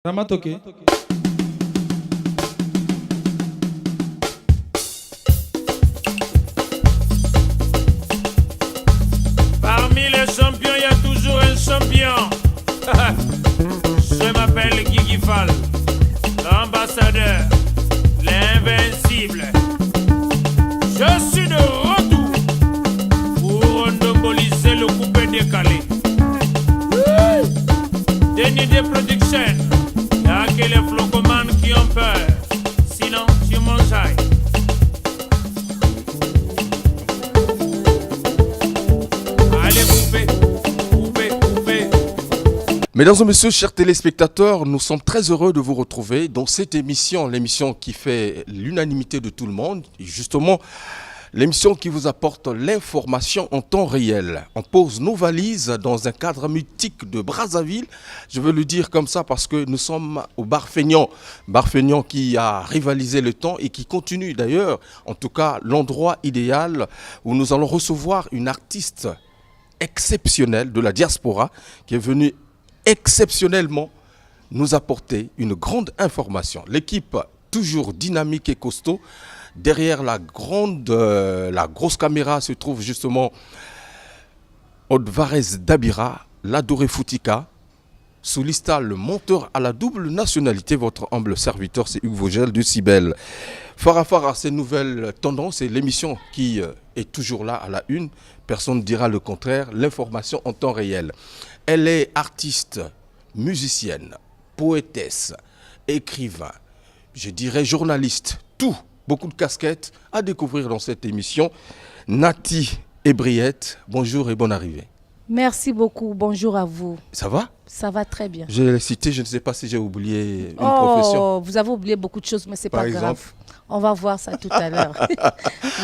Ramatoke. Parmi les champions, il y a toujours un champion. Je m'appelle Guigui Fall, l'ambassadeur, l'invincible. Je suis de retour pour monopoliser le coupé décalé. Déni des productions, il n'y a que les flocomanes qui ont peur. Sinon, tu mangeailles. Allez, coupez, coupez, coupez. Mesdames et messieurs, chers téléspectateurs, nous sommes très heureux de vous retrouver dans cette émission, l'émission qui fait l'unanimité de tout le monde. Et justement, l'émission qui vous apporte l'information en temps réel. On pose nos valises dans un cadre mythique de Brazzaville. Je veux le dire comme ça parce que nous sommes au Bar Feignant. Bar Feignant qui a rivalisé le temps et qui continue d'ailleurs, en tout cas, l'endroit idéal où nous allons recevoir une artiste exceptionnelle de la diaspora qui est venue exceptionnellement nous apporter une grande information. L'équipe toujours dynamique et costaud. Derrière la grosse caméra se trouve justement Odvarez Dabira, l'adoré Foutika, Soulista, le monteur à la double nationalité. Votre humble serviteur, c'est Hugues Vogel de Cibel. Farafara, ces nouvelles tendances, c'est l'émission qui est toujours là à la une. Personne ne dira le contraire. L'information en temps réel. Elle est artiste, musicienne, poétesse, écrivain, je dirais journaliste, tout. Beaucoup de casquettes à découvrir dans cette émission. Nati Ebriette, bonjour et bonne arrivée. Merci beaucoup, bonjour à vous. Ça va? Ça va très bien. Je l'ai cité, je ne sais pas si j'ai oublié une profession. Vous avez oublié beaucoup de choses, mais c'est Par pas exemple grave. On va voir ça tout à l'heure.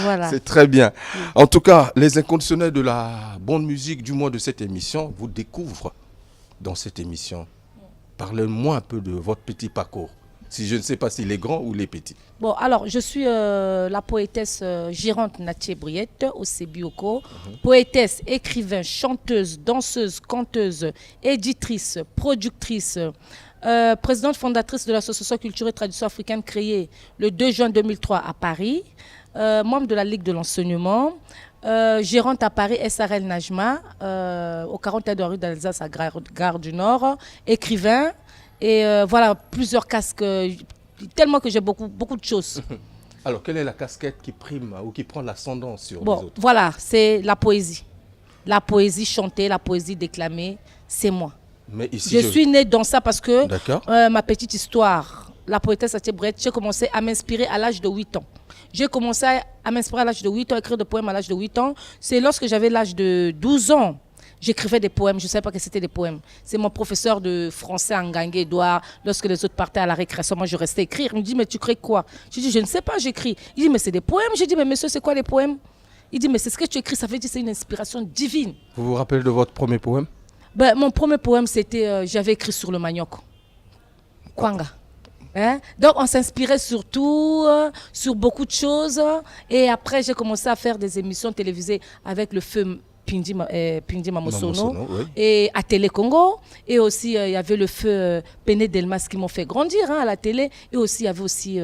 Voilà. C'est très bien. En tout cas, les inconditionnels de la bonne musique, du moins de cette émission, vous découvrent dans cette émission. Parlez-moi un peu de votre petit parcours. Si je ne sais pas s'il est grand ou il est petit. Bon, alors, je suis la poétesse gérante Nati Ebriette au Sébioko. Poétesse, écrivain, chanteuse, danseuse, conteuse, éditrice, productrice, présidente fondatrice de l'association culture et tradition africaine créée le 2 juin 2003 à Paris, membre de la Ligue de l'enseignement, gérante à Paris SRL Najma, au 41 de la rue d'Alsace à Gare du Nord, écrivain. Et voilà, plusieurs casques, tellement que j'ai beaucoup de choses. Alors, quelle est la casquette qui prime ou qui prend l'ascendant sur les Bon, autres? voilà, c'est la poésie. La poésie chantée, la poésie déclamée, c'est moi. Mais ici, Je suis née dans ça parce que D'accord. ma petite histoire, la poétesse Nati Ebriette, j'ai commencé à m'inspirer à l'âge de 8 ans. J'ai commencé à m'inspirer à l'âge de 8 ans, à écrire des poèmes à l'âge de 8 ans. C'est lorsque j'avais l'âge de 12 ans. J'écrivais des poèmes, je ne savais pas que c'était des poèmes. C'est mon professeur de français, Ngangue Edouard, lorsque les autres partaient à la récréation, moi je restais écrire. Il me dit, mais tu crées quoi? Je dis, je ne sais pas, j'écris. Il dit, mais c'est des poèmes. Je dis, mais monsieur, c'est quoi les poèmes? Il dit, mais c'est ce que tu écris, ça veut dire que c'est une inspiration divine. Vous vous rappelez de votre premier poème? Mon premier poème, c'était, j'avais écrit sur le manioc. Kwanga. Hein? Donc on s'inspirait surtout sur beaucoup de choses. Et après, j'ai commencé à faire des émissions télévisées avec le feu Pindi Mamosono, oui. et à Télé Congo. Et aussi, il y avait le feu Péné Delmas qui m'ont fait grandir à la télé. Et aussi, il y avait aussi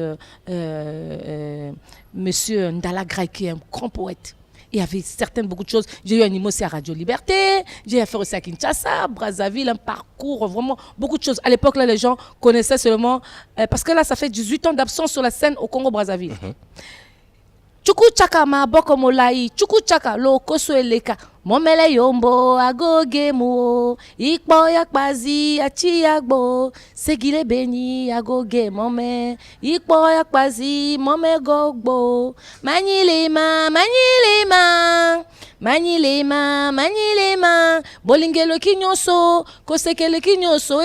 Monsieur Ndala Gray qui est un grand poète. Il y avait beaucoup de choses. J'ai eu un animé aussi à Radio Liberté. J'ai affaire aussi à Kinshasa, Brazzaville, un parcours, vraiment beaucoup de choses. À l'époque, là, les gens connaissaient seulement... parce que là, ça fait 18 ans d'absence sur la scène au Congo-Brazzaville. Chuku chaka maboko molai, chuku chaka loko eleka. Momele yombo agoge mo, ikpo yakpazi achiyagbo, segile beni agoge mome, ikpo yakpazi mome gogbo, manyilema, manyilema, manyilema, manyilema, bolingelo kinyoso, kosekele kinyoso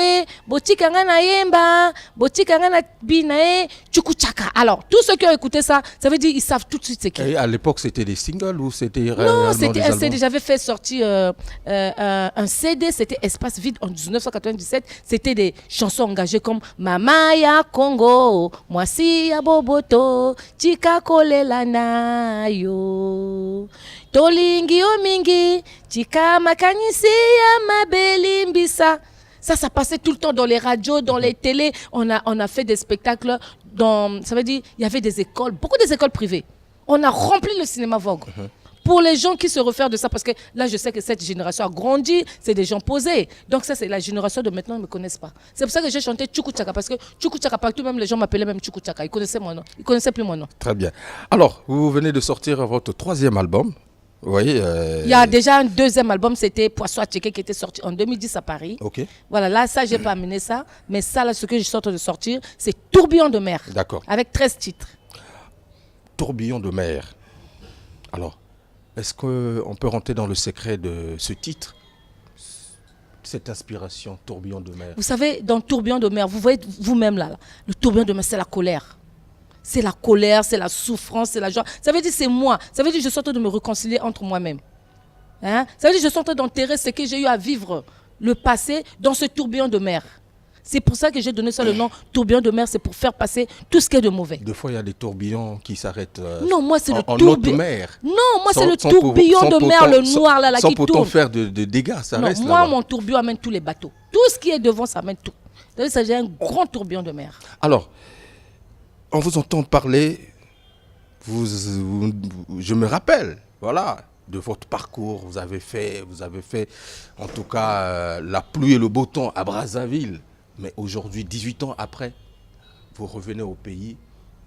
botika ngana yemba, botika ngana bina chuku chaka. Alors, tous ceux qui ont écouté ça, ça veut dire ils savent tout de suite ce qu'il y a. Et à l'époque, c'était des singles ou c'était Non, c'était un des CD. albums? J'avais fait sortir un CD, c'était Espace Vide en 1997. C'était des chansons engagées comme Mama ya Congo, Mwasi ya Boboto, Chika Kolela na yo. Tolingi o mingi, Chika makanyisi ya mabeli mbisa. Ça passait tout le temps dans les radios, dans les télés. On a fait des spectacles ça veut dire, il y avait des écoles, beaucoup des écoles privées. On a rempli le cinéma Vogue. Pour les gens qui se réfèrent de ça, parce que là, je sais que cette génération a grandi, c'est des gens posés. Donc ça, c'est la génération de maintenant, ils ne me connaissent pas. C'est pour ça que j'ai chanté Tchoukou Tchaka, parce que Tchoukou Tchaka, partout, même les gens m'appelaient même Tchoukou Tchaka. Ils connaissaient mon nom. Ils ne connaissaient plus mon nom. Très bien. Alors, vous venez de sortir votre 3e album. Vous voyez, il y a déjà un 2e album, c'était Poisson à Tchéké, qui était sorti en 2010 à Paris. Ok. Voilà, là, ça, je n'ai pas amené ça. Mais ça, là, ce que je sors de sortir, c'est Tourbillon de mer. D'accord. Avec 13 titres. Tourbillon de mer. Alors, est-ce qu'on peut rentrer dans le secret de ce titre, cette inspiration, Tourbillon de mer? Vous savez, dans Tourbillon de mer, vous voyez vous-même là, le tourbillon de mer, c'est la colère. C'est la colère, c'est la souffrance, c'est la joie. Ça veut dire c'est moi. Ça veut dire que je suis en train de me réconcilier entre moi-même. Hein? Ça veut dire que je suis en train d'enterrer ce que j'ai eu à vivre, le passé, dans ce tourbillon de mer. C'est pour ça que j'ai donné ça le nom tourbillon de mer, c'est pour faire passer tout ce qui est de mauvais. Des fois, il y a des tourbillons qui s'arrêtent non, moi, c'est en le tourbillon. haute mer. Non, moi, c'est le tourbillon de mer, le noir là, sans qui pourtant tourne. faire de dégâts, ça Non, reste moi, là-bas. mon tourbillon amène tous les bateaux. Tout ce qui est devant, ça amène tout. Ça j'ai un grand tourbillon de mer. Alors, on vous entend parler, je me rappelle, voilà, de votre parcours. Vous avez fait en tout cas, la pluie et le beau temps à Brazzaville. Mais aujourd'hui, 18 ans après, vous revenez au pays.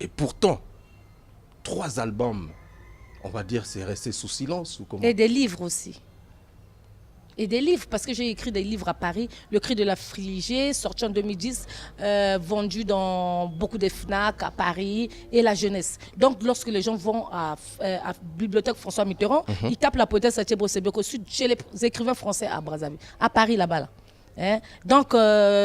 Et pourtant, 3 albums, on va dire, c'est resté sous silence ou comment? Et des livres aussi. Et des livres, parce que j'ai écrit des livres à Paris. Le Cri de la Frigée, sorti en 2010, vendu dans beaucoup de FNAC à Paris et la jeunesse. Donc, lorsque les gens vont à Bibliothèque François Mitterrand, ils tapent la poétesse à Thibaut-Sebeko chez les écrivains français à Brazzaville, à Paris là-bas. Là. Hein? Donc,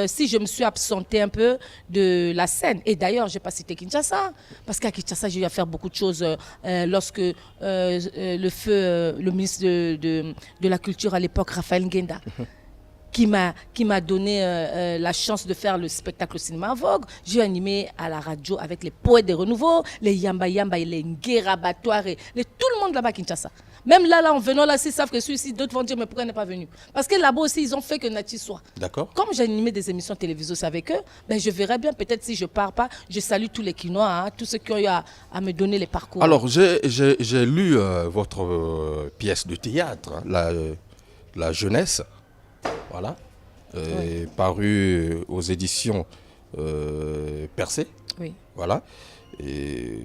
si je me suis absentée un peu de la scène, et d'ailleurs, je n'ai pas cité Kinshasa, parce qu'à Kinshasa, j'ai eu à faire beaucoup de choses lorsque le ministre de la Culture à l'époque, Raphaël Ngenda, qui m'a donné la chance de faire le spectacle au cinéma Vogue. J'ai animé à la radio avec les poètes des renouveaux, les Yamba Yamba et les Nguera Batouare, tout le monde là-bas à Kinshasa. Même là, en venant là, s'ils savent que je suis ici, d'autres vont dire mais pourquoi elle n'est pas venue? Parce que là-bas aussi, ils ont fait que Nati soit. D'accord. Comme j'ai animé des émissions télévisées aussi avec eux, ben, je verrai bien, peut-être si je ne pars pas, je salue tous les Quinois, hein, tous ceux qui ont eu à me donner les parcours. Alors, j'ai lu votre pièce de théâtre, hein, la jeunesse, voilà, Oui. parue aux éditions Percé. Oui. Voilà. Et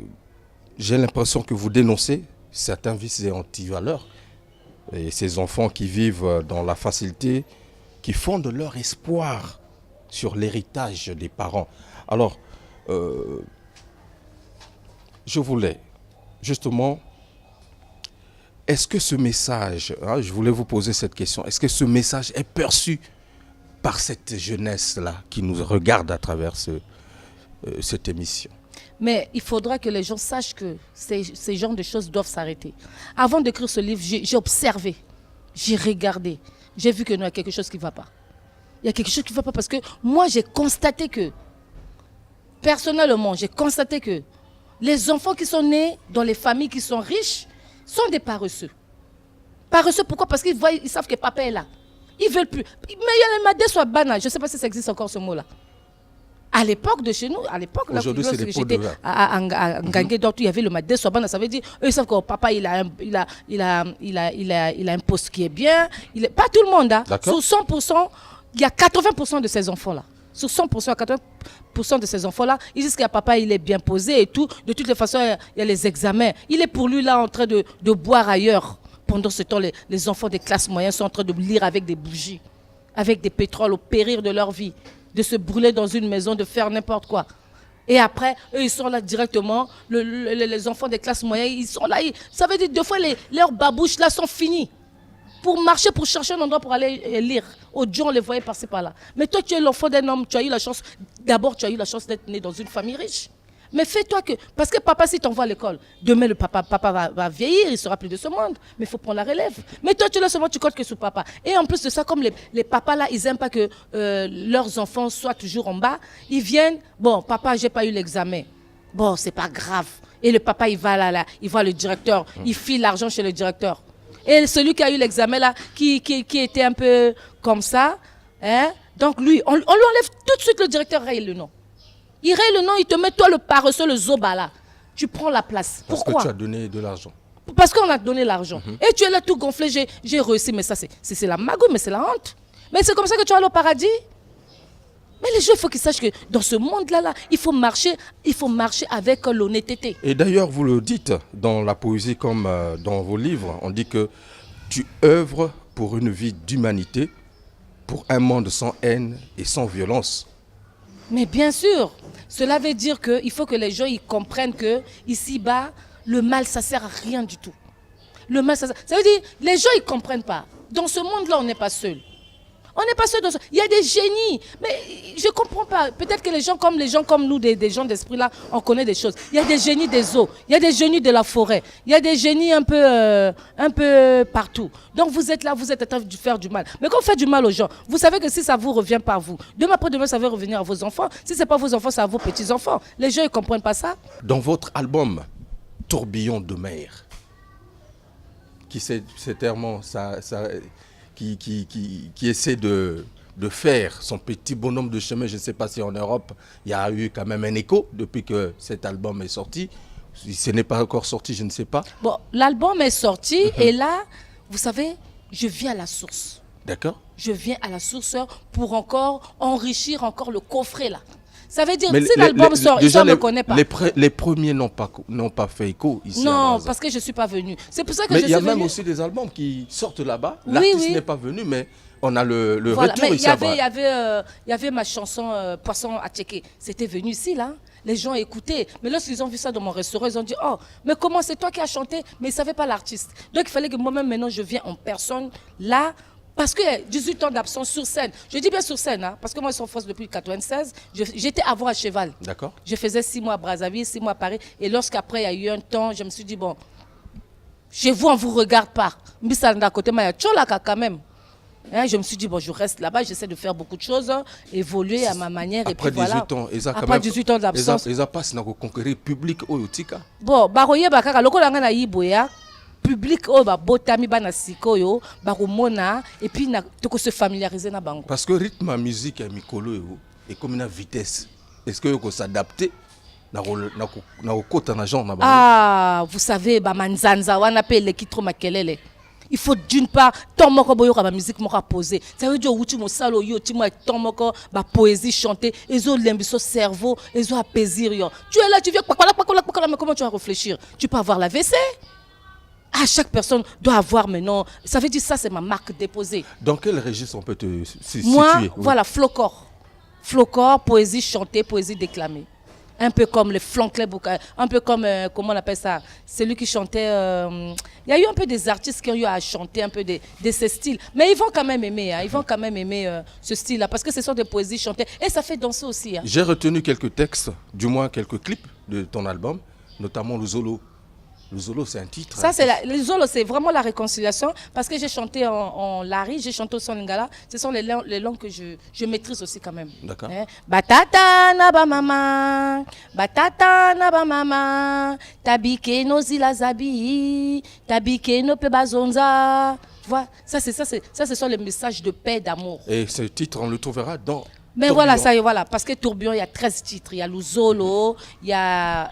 j'ai l'impression que vous dénoncez certains vices et antivaleurs. Et ces enfants qui vivent dans la facilité, qui fondent leur espoir sur l'héritage des parents. Alors, je voulais justement, est-ce que ce message, hein, je voulais vous poser cette question, est-ce que ce message est perçu par cette jeunesse-là qui nous regarde à travers cette émission? Mais il faudra que les gens sachent que ces genres de choses doivent s'arrêter. Avant d'écrire ce livre, j'ai observé, j'ai regardé, j'ai vu qu'il y a quelque chose qui ne va pas. Il y a quelque chose qui ne va pas parce que moi, j'ai constaté que, personnellement, j'ai constaté que les enfants qui sont nés dans les familles qui sont riches sont des paresseux. Paresseux, pourquoi? Parce qu'ils savent que papa est là. Ils ne veulent plus. Mais il y a les madés soit banal. Je ne sais pas si ça existe encore ce mot-là. À l'époque de chez nous, aujourd'hui, c'est des pots de j'étais vin. à Ngangue, il y avait le madé Sobana, ça veut dire, eux ils savent que papa il a un poste qui est bien. Pas tout le monde, hein. Sur 100%, il y a 80% de ces enfants-là. Sur 100%, 80% de ces enfants-là, ils disent que papa il est bien posé et tout. De toutes les façons, il y a les examens. Il est pour lui là en train de boire ailleurs. Pendant ce temps, les enfants des classes moyennes sont en train de lire avec des bougies, avec des pétroles au périr de leur vie, de se brûler dans une maison, de faire n'importe quoi. Et après, eux, ils sont là directement. Les enfants des classes moyennes, ils sont là. Ça veut dire deux fois, leurs babouches là sont finies. Pour marcher, pour chercher un endroit pour aller lire. Au Dieu, on les voyait passer par là. Mais toi, tu es l'enfant d'un homme, tu as eu la chance. D'abord, tu as eu la chance d'être né dans une famille riche. Mais fais-toi que... Parce que papa, si t'envoie à l'école, demain, le papa va vieillir, il sera plus de ce monde. Mais il faut prendre la relève. Mais toi, tu es là seulement, tu comptes que sur papa. Et en plus de ça, comme les papas là, ils n'aiment pas que leurs enfants soient toujours en bas, ils viennent, bon, papa, j'ai pas eu l'examen. Bon, c'est pas grave. Et le papa, il va là, il voit le directeur, il file l'argent chez le directeur. Et celui qui a eu l'examen là, qui était un peu comme ça, hein, Donc lui, on lui enlève tout de suite le directeur, raye le nom. Il raye le nom, il te met toi le paresseux, le zoba là. Tu prends la place. Pourquoi? Parce que tu as donné de l'argent. Parce qu'on a donné l'argent. Et tu es là tout gonflé, j'ai réussi, mais ça c'est la magouille, mais c'est la honte. Mais c'est comme ça que tu vas aller au paradis. Mais les gens, il faut qu'ils sachent que dans ce monde-là, il faut marcher avec l'honnêteté. Et d'ailleurs, vous le dites dans la poésie comme dans vos livres, on dit que tu œuvres pour une vie d'humanité, pour un monde sans haine et sans violence. Mais bien sûr, cela veut dire qu'il faut que les gens ils comprennent que ici-bas, le mal, ça sert à rien du tout. Le mal, ça veut dire, les gens ils comprennent pas. Dans ce monde-là, on n'est pas seul. On n'est pas seul dans ce... Il y a des génies, mais je ne comprends pas. Peut-être que les gens comme nous, des gens d'esprit là, on connaît des choses. Il y a des génies des eaux, il y a des génies de la forêt, il y a des génies un peu partout. Donc vous êtes là, vous êtes en train de faire du mal. Mais quand vous faites du mal aux gens, vous savez que si ça vous revient par vous, demain après-demain, ça va revenir à vos enfants. Si ce n'est pas vos enfants, c'est à vos petits-enfants. Les gens, ils ne comprennent pas ça. Dans votre album Tourbillon de mer, qui essaie de faire son petit bonhomme de chemin. Je ne sais pas si en Europe, il y a eu quand même un écho depuis que cet album est sorti. Si ce n'est pas encore sorti, je ne sais pas. Bon, l'album est sorti et là, vous savez, je viens à la source. D'accord. Je viens à la source pour encore enrichir encore le coffret là. Ça veut dire, mais si l'album sort, déjà, on ne le connaît pas. Les premiers n'ont pas fait écho ici. Non, parce que je ne suis pas venu. C'est pour ça que mais je suis il y a venu. même aussi des albums qui sortent là-bas. Oui, L'artiste n'est pas venu, mais on a le voilà. retour Mais ici. il y avait ma chanson Poisson à checker. C'était venu ici, là. Les gens écoutaient. Mais lorsqu'ils ont vu ça dans mon restaurant, ils ont dit, oh, mais comment c'est toi qui as chanté? Mais ils ne savaient pas l'artiste. Donc il fallait que moi-même, maintenant, je viens en personne là. Parce que 18 ans d'absence sur scène. Je dis bien sur scène, hein, parce que moi, je suis en France depuis 1996. J'étais avant à cheval. D'accord. Je faisais 6 mois à Brazzaville, 6 mois à Paris. Et lorsqu'après, il y a eu un temps, je me suis dit, bon, chez vous, on ne vous regarde pas. Mais ça, d'un côté, il y a quand même. Hein, je me suis dit, bon, je reste là-bas, j'essaie de faire beaucoup de choses, évoluer à ma manière. Après et puis 18 voilà. ans, Après 18 ans d'absence. Ils ont passé dans le conquérir public au Tika. Bon, baroye bakaka, loko langa na yiboya. Public oh ba botami bana sikoyo ba komona et puis na toko se familiariser na bango. Parce que rythme musique et mikolo et comme une vitesse. Est-ce que vous s'adapter na kota na genre na bango? Ah, vous savez ba manzanza wana pe le kitro makelele. Il faut d'une part tant moko boyoka ba musique moko poser. Ça veut dire outi mo salo yo ti mo tant moko ba poésie chanter, ezo lembiso cerveau, ezo apaisir yo. Tu es là, tu viens mais comment tu vas réfléchir? Tu peux avoir la WC. Ah, chaque personne doit avoir maintenant. Ça veut dire ça, c'est ma marque déposée. Dans quel registre on peut te situer? Moi, voilà, Flocor. Flocor, poésie chantée, poésie déclamée. Un peu comme le Flanclet Bouka, un peu comme, comment on appelle ça? Celui qui chantait. Il y a eu un peu des artistes qui ont eu à chanter un peu de ces styles. Mais ils vont quand même aimer, hein, ils vont quand même aimer ce style-là, parce que ce sont des poésies chantées. Et ça fait danser aussi. Hein. J'ai retenu quelques textes, du moins quelques clips de ton album, notamment le Zolo. Le Zolo, c'est un titre. Ça, le Zolo, c'est vraiment la réconciliation. Parce que j'ai chanté en Lari, j'ai chanté au Lingala. Ce sont les langues que je maîtrise aussi quand même. D'accord. Batata na ba mama, batata na ba mama, tabike no zila zabi, tabike no pe bazonza. Tu vois, ça, ce sont les messages de paix, d'amour. Et ce titre, on le trouvera dans. Mais Tourbillon. voilà, ça y est, voilà. Parce que Tourbillon, il y a 13 titres. Il y a le Zolo, il y a.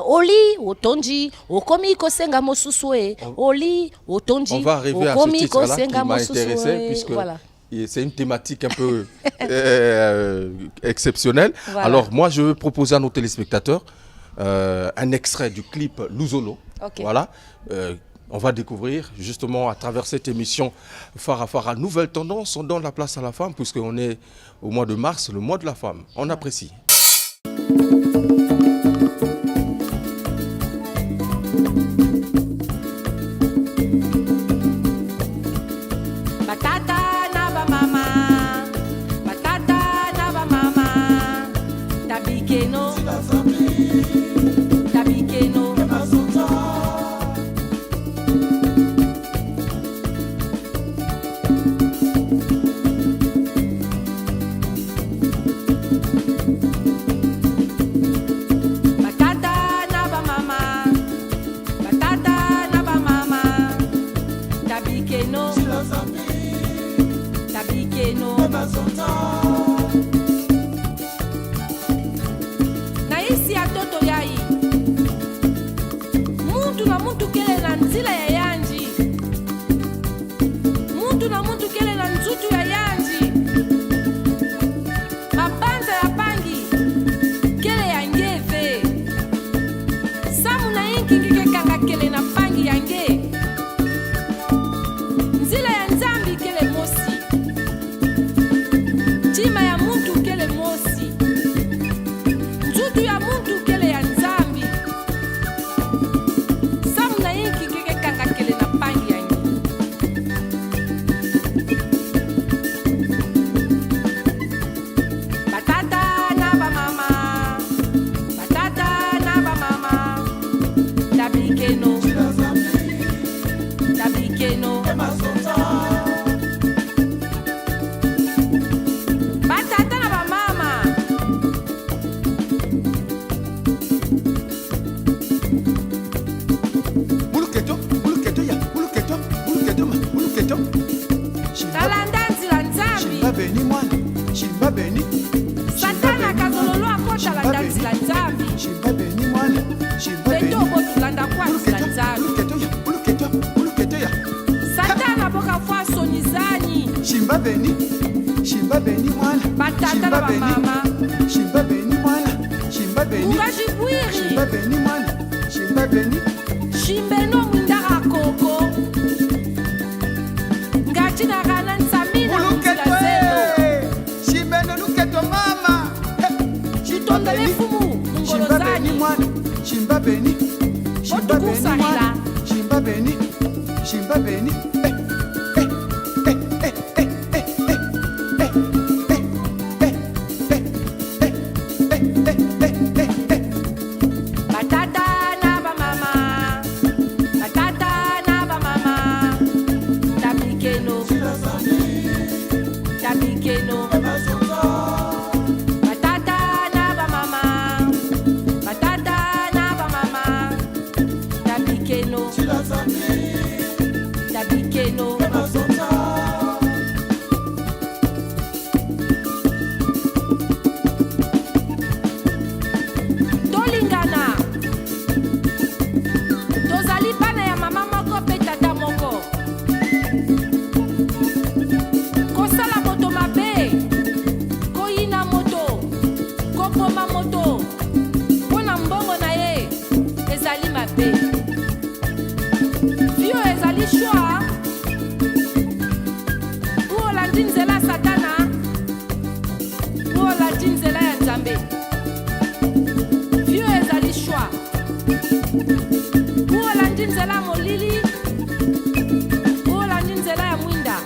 Oli, Otonji, Okomi Kosenga Mosusue, Oli, Otonji, On va arriver à ce titre-là qui m'a intéressé, puisque voilà. C'est une thématique un peu exceptionnelle. Voilà. Alors moi, je veux proposer à nos téléspectateurs un extrait du clip Luzolo. Okay. Voilà. On va découvrir justement à travers cette émission Phare à Phare, nouvelle tendance, on donne la place à la femme, puisqu'on est au mois de mars, le mois de la femme. On apprécie. Tabike Beni. Satana kazololo akota la dansi la nzambi. Shimba Beni mwana. Shimba Beni. Beto botulanda kwa la nzambi. Uluketo ya. Satana boka fwa sonizani. Shimba Beni. Shimba Beni mwana. Batata na mama. Shimba Beni mwana. Shimba Beni. Ungaji bwiri. Shimba Beni mwana. Shimba Beni. Shimbeno mwindaka koko. Ngati na kana nsamina mtila zelo. Shimbeno luketo mama. Chitondele fumu Shimba Beni ngolozani. mwana. Shimba Beni. Shimba Beni Otukusahila. mwana. Shimba Beni. Shimba Beni. Batata na ba mama. Batata na ba mama. Tabikeno. Tabikeno. Batata na ba mama. Batata na ba mama. Tabikeno. Tabikeno. Tolingana. Tozali bana ya mama moko pe tata moko. Kosala moto mabe. Koyina moto. Kopoma moto. Mpona mbongo na ye ezali mabe. Vio ezali shwa. Uolandi nzela satana. Uolandi nzela ya nzambe. Vio ezali shwa. Uolandi nzela molili. Uolandi nzela ya mwinda.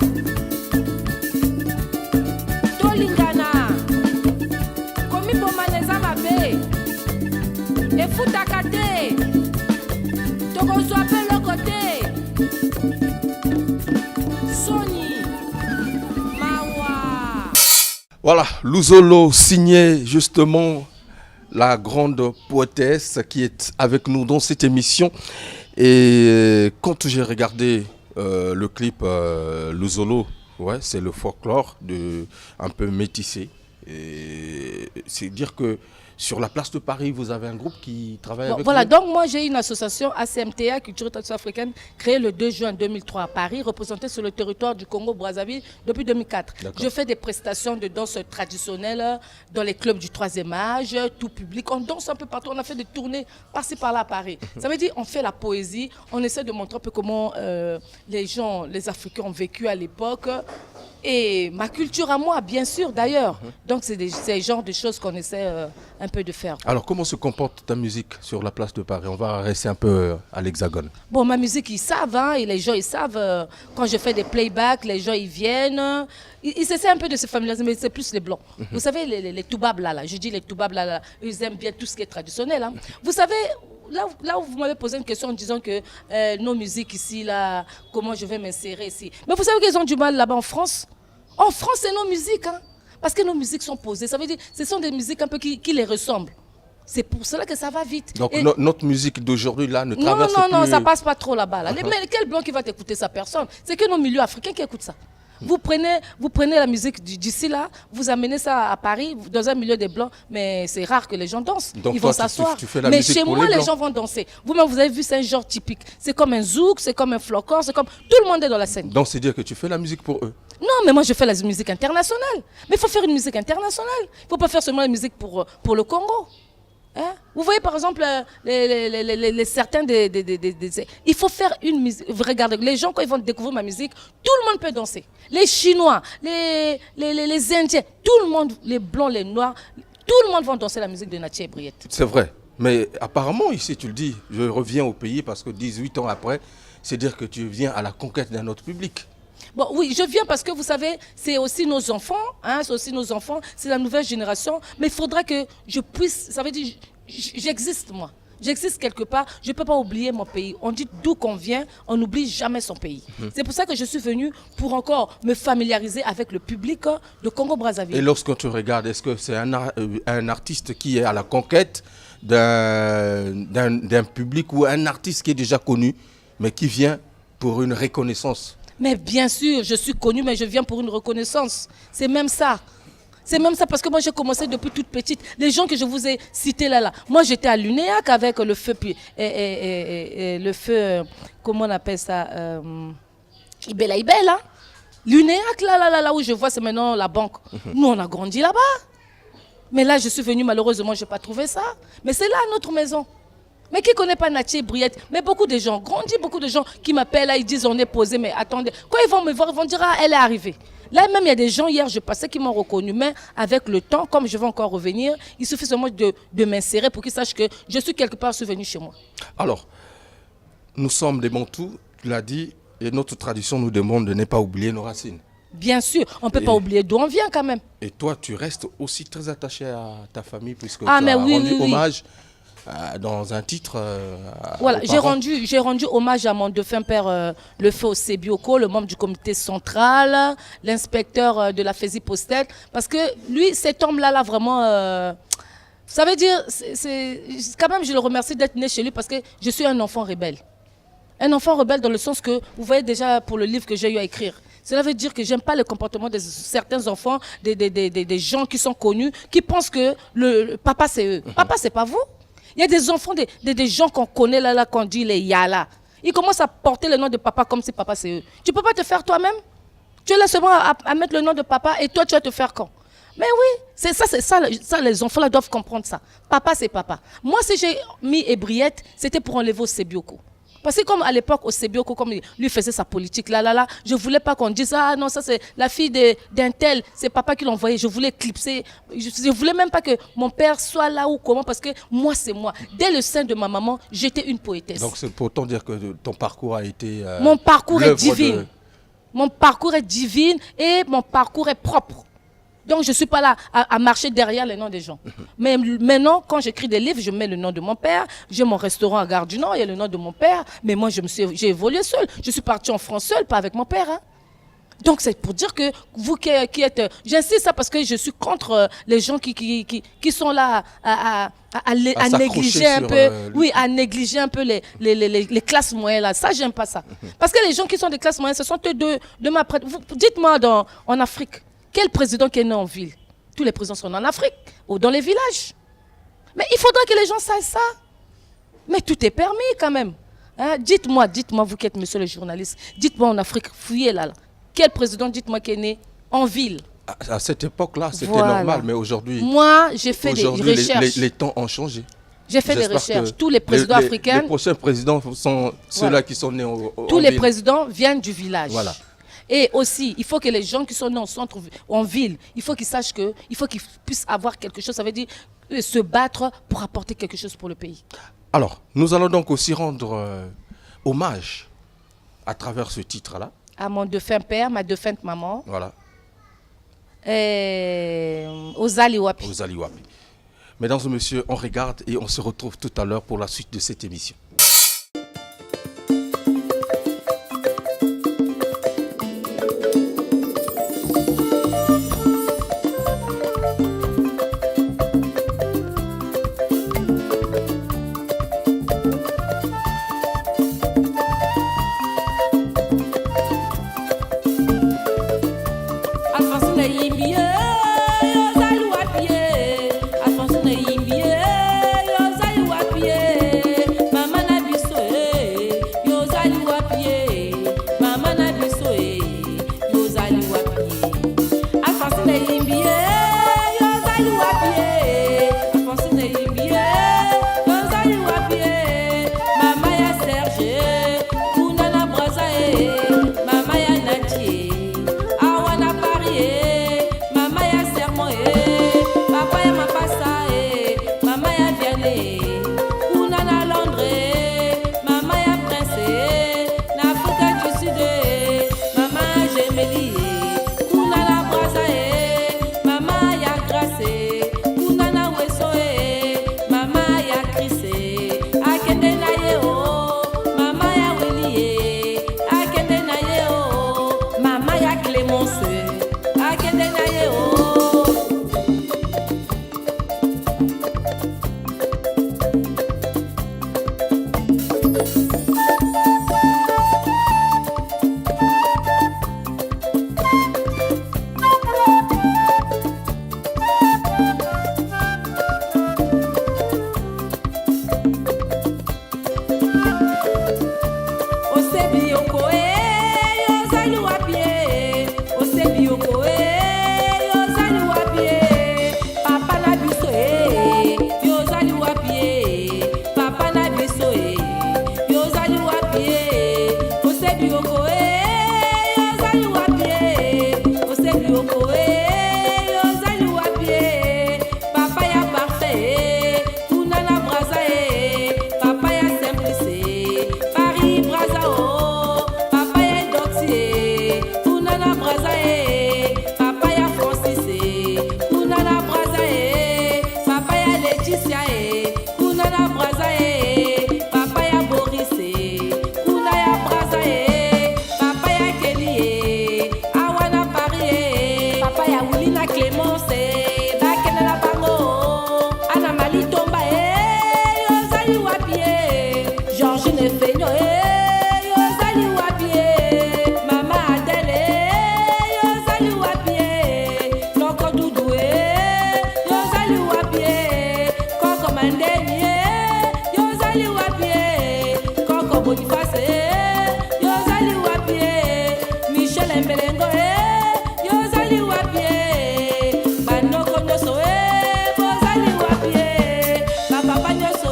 Tolingana. Komibomana eza mabe. Efutaka te. Tokozwa mpe loko te. Soni. Mawa. Voilà, Luzolo signait justement la grande poétesse qui est avec nous dans cette émission. Et quand j'ai regardé le clip Luzolo, ouais, c'est le folklore un peu métissé. Et c'est dire que sur la place de Paris, vous avez un groupe qui travaille avec Voilà, vous. donc moi j'ai une association ACMTA, Culture Tradition Africaine, créée le 2 juin 2003 à Paris, représentée sur le territoire du Congo-Brazzaville depuis 2004. D'accord. Je fais des prestations de danse traditionnelle dans les clubs du 3e âge, tout public. On danse un peu partout, on a fait des tournées par-ci par-là à Paris. Ça veut dire on fait la poésie, on essaie de montrer un peu comment les gens, les Africains ont vécu à l'époque. Et ma culture à moi, bien sûr, d'ailleurs. Donc, c'est le genre de choses qu'on essaie un peu de faire. Alors, comment se comporte ta musique sur la place de Paris? On va rester un peu à l'Hexagone. Bon, ma musique, ils savent, hein, et les gens, ils savent. Quand je fais des playbacks, les gens, ils viennent. Ils essaient un peu de se familiariser, mais c'est plus les blancs. Vous savez, les toubabs là, je dis les toubabs là, ils aiment bien tout ce qui est traditionnel. Hein. Vous savez, là où vous m'avez posé une question en disant que nos musiques ici, là, comment je vais m'insérer ici. Mais vous savez qu'ils ont du mal là-bas en France. En France, c'est nos musiques, hein, parce que nos musiques sont posées. Ça veut dire ce sont des musiques un peu qui les ressemblent. C'est pour cela que ça va vite. Donc, Et notre musique d'aujourd'hui, là, ne traverse plus... non, ça passe pas trop là-bas. Là. Mais quel blanc qui va t'écouter ça? Personne. C'est que nos milieux africains qui écoutent ça. Vous prenez la musique d'ici là, vous amenez ça à Paris, dans un milieu des blancs, mais c'est rare que les gens dansent. Donc ils toi, vont s'asseoir. tu fais la Mais musique chez pour moi, les les Blancs. gens vont danser. Vous-même, vous avez vu, c'est un genre typique. C'est comme un zouk, c'est comme un flocon, c'est comme... Tout le monde est dans la scène. Donc, c'est dire que tu fais la musique pour eux. Non, mais moi, je fais la musique internationale. Mais il faut faire une musique internationale. Il ne faut pas faire seulement la musique pour le Congo. Hein? Vous voyez par exemple les certains il faut faire une musique. Regardez, les gens quand ils vont découvrir ma musique, tout le monde peut danser. Les Chinois, les Indiens, tout le monde, les Blancs, les Noirs, tout le monde va danser la musique de Natia et Briette. C'est vrai. Mais apparemment, ici, tu le dis, je reviens au pays parce que 18 ans après, c'est dire que tu viens à la conquête d'un autre public. Bon, oui, je viens parce que vous savez, c'est aussi nos enfants, hein, c'est aussi nos enfants, c'est la nouvelle génération. Mais il faudra que je puisse, ça veut dire, j'existe moi. J'existe quelque part, je ne peux pas oublier mon pays. On dit d'où qu'on vient, on n'oublie jamais son pays. C'est pour ça que je suis venue pour encore me familiariser avec le public de Congo-Brazzaville. Et lorsque tu regardes, est-ce que c'est un artiste qui est à la conquête d'un public ou un artiste qui est déjà connu, mais qui vient pour une reconnaissance? Mais bien sûr, je suis connue, mais je viens pour une reconnaissance. C'est même ça. C'est même ça, parce que moi, j'ai commencé depuis toute petite. Les gens que je vous ai cités là, moi, j'étais à l'UNEAC avec le feu, le feu, comment on appelle ça, Ibela Ibela. L'UNEAC, là où je vois, c'est maintenant la banque. Nous, on a grandi là-bas. Mais là, je suis venue, malheureusement, je n'ai pas trouvé ça. Mais c'est là, notre maison. Mais qui ne connaît pas Nathié, Briette? Mais beaucoup de gens, grandis, beaucoup de gens qui m'appellent, là, ils disent on est posé, mais attendez. Quand ils vont me voir, ils vont dire ah, elle est arrivée. Là même, il y a des gens, hier, je passais, qui m'ont reconnu. Mais avec le temps, comme je vais encore revenir, il suffit seulement de m'insérer pour qu'ils sachent que je suis quelque part, je suis venu chez moi. Alors, nous sommes des Bantous, tu l'as dit, et notre tradition nous demande de ne pas oublier nos racines. Bien sûr, on ne peut pas oublier d'où on vient quand même. Et toi, tu restes aussi très attaché à ta famille puisque tu mais as oui, rendu oui, oui. hommage dans un titre. Voilà, aux parents. j'ai rendu hommage à mon défunt père, le feu Osebioko, le membre du comité central, l'inspecteur de la FESI Postel, parce que lui, cet homme-là, vraiment, ça veut dire, quand même, je le remercie d'être né chez lui parce que je suis un enfant rebelle. Un enfant rebelle dans le sens que, vous voyez déjà pour le livre que j'ai eu à écrire, cela veut dire que j'aime pas le comportement de certains enfants, des gens qui sont connus, qui pensent que le papa c'est eux. Papa c'est pas vous. Il y a des enfants, des gens qu'on connaît là, qu'on dit les yala. Ils commencent à porter le nom de papa comme si papa c'est eux. Tu peux pas te faire toi-même. Tu es là seulement à mettre le nom de papa et toi tu vas te faire quand? Mais oui, c'est ça, les enfants là doivent comprendre ça. Papa c'est papa. Moi si j'ai mis Ebriette, c'était pour enlever Osebioko. Parce que comme à l'époque, au Osebioko, comme lui faisait sa politique, je ne voulais pas qu'on dise, ah non, ça c'est la fille d'un tel, c'est papa qui l'envoyait. Je voulais clipser. Je ne voulais même pas que mon père soit là ou comment, parce que moi, c'est moi. Dès le sein de ma maman, j'étais une poétesse. Donc c'est pour autant dire que ton parcours a été... mon parcours est divin. Mon parcours est divin et mon parcours est propre. Donc, je ne suis pas là à marcher derrière les noms des gens. Mais maintenant, quand j'écris des livres, je mets le nom de mon père. J'ai mon restaurant à Gare du Nord, il y a le nom de mon père. Mais moi, j'ai évolué seul. Je suis partie en France seule, pas avec mon père. Hein. Donc, c'est pour dire que vous qui êtes... J'insiste ça parce que je suis contre les gens qui sont là à négliger un peu... Oui, à négliger un peu les classes moyennes. Là. Ça, j'aime pas ça. Parce que les gens qui sont des classes moyennes, ce sont eux de ma prête. Dites-moi en Afrique, quel président qui est né en ville? Tous les présidents sont en Afrique ou dans les villages. Mais il faudra que les gens sachent ça. Mais tout est permis quand même. Hein? Dites-moi, vous qui êtes monsieur le journaliste, dites-moi en Afrique, fouillez là. Quel président, dites-moi, qui est né en ville? À cette époque-là, c'était voilà. normal, mais aujourd'hui... Moi, j'ai fait des recherches. Les temps ont changé. J'ai fait des recherches. Tous les présidents africains... Les prochains présidents sont ceux-là qui sont nés Tous les présidents viennent du village. Voilà. Et aussi, il faut que les gens qui sont nés en ville, il faut qu'ils sachent il faut qu'ils puissent avoir quelque chose. Ça veut dire se battre pour apporter quelque chose pour le pays. Alors, nous allons donc aussi rendre hommage à travers ce titre-là. À mon défunt père, ma défunte maman. Voilà. Aux Aliwapi. Aux Aliwapi. Mesdames et messieurs, on regarde et on se retrouve tout à l'heure pour la suite de cette émission. Mama ya grâce Laetitia kuna na braza papa ya Boris kuna ya braza papa ya Kelly awana Paris papa ya Wilina Clémence bakena na bango ana malitomba yozali wapi Georgine Feigno yozali wapi mama Adele yozali wapi Noko Dudu yozali wapi Koko Mandeni yozali wapi Koko Boniface yozali wapi Michel Mbelengo yozali wapi Banoko Nyoso bozali wapi Bapapa Nyoso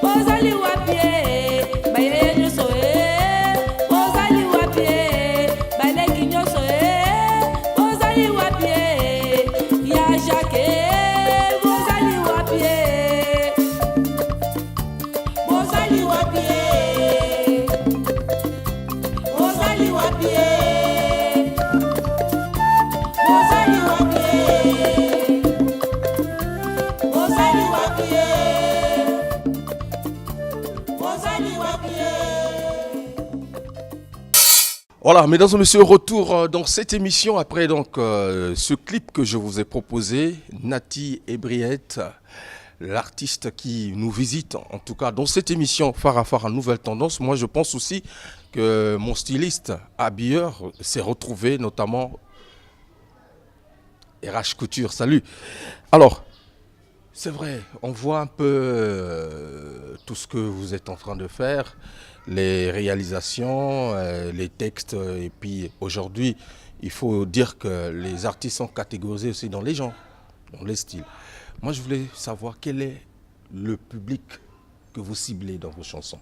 bozali wapi Bayeye Nyoso bozali wapi Baleki Nyoso bozali wapi Ya Jacques bozali wapi bozali wapi bozali wapi bozali wapi bozali wapi bozali wapi. Voilà, mesdames et messieurs, retour dans cette émission après donc ce clip que je vous ai proposé, Nati et Briette, l'artiste qui nous visite, en tout cas dans cette émission Phare à Phare en Nouvelle Tendance. Moi, je pense aussi que mon styliste habilleur s'est retrouvé, notamment RH Couture. Salut. Alors, c'est vrai, on voit un peu tout ce que vous êtes en train de faire, les réalisations, les textes, et puis aujourd'hui, il faut dire que les artistes sont catégorisés aussi dans les genres, dans les styles. Moi, je voulais savoir quel est le public que vous ciblez dans vos chansons.